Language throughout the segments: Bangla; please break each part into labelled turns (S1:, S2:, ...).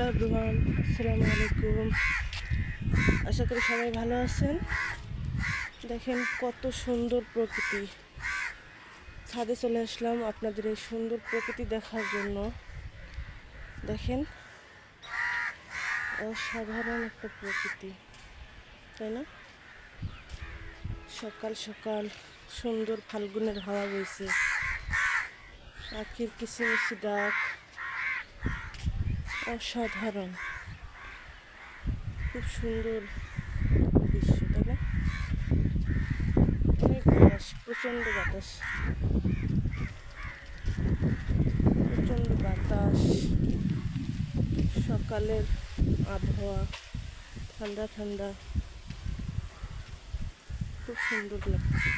S1: হ্যালো এভরিওয়ান, আসসালামু আলাইকুম। আশা করি সবাই ভালো আছেন। দেখেন কত সুন্দর প্রকৃতি। ছাদে চলে আসলাম আপনাদের এই সুন্দর প্রকৃতি দেখার জন্য। দেখেন অসাধারণ একটা প্রকৃতি, তাই না? সকাল সকাল সুন্দর ফাল্গুনের হাওয়া বইছে, পাখির কিচিমিচি ডাক, অসাধারণ, খুব সুন্দর দৃশ্য, তাই না? অনেক বাতাস, প্রচণ্ড বাতাস, প্রচণ্ড বাতাস। সকালের আবহাওয়া ঠান্ডা ঠান্ডা, খুব সুন্দর লাগছে।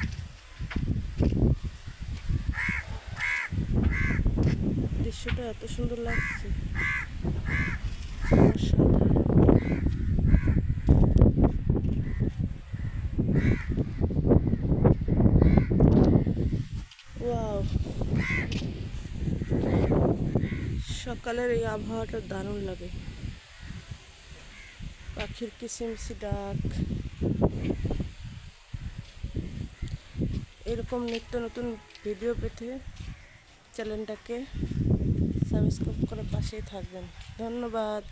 S1: দৃশ্যটা এত সুন্দর লাগছে, অসাধারণ। ওয়াও, সকালের এই আবহাওয়াটা দারুণ লাগে। পাখির কিচিমিচি ডাক, এরকম নিত্য নতুন ভিডিও পেতে চ্যানেলটাকে সাবস্ক্রাইব করে পাশেই থাকবেন। ধন্যবাদ।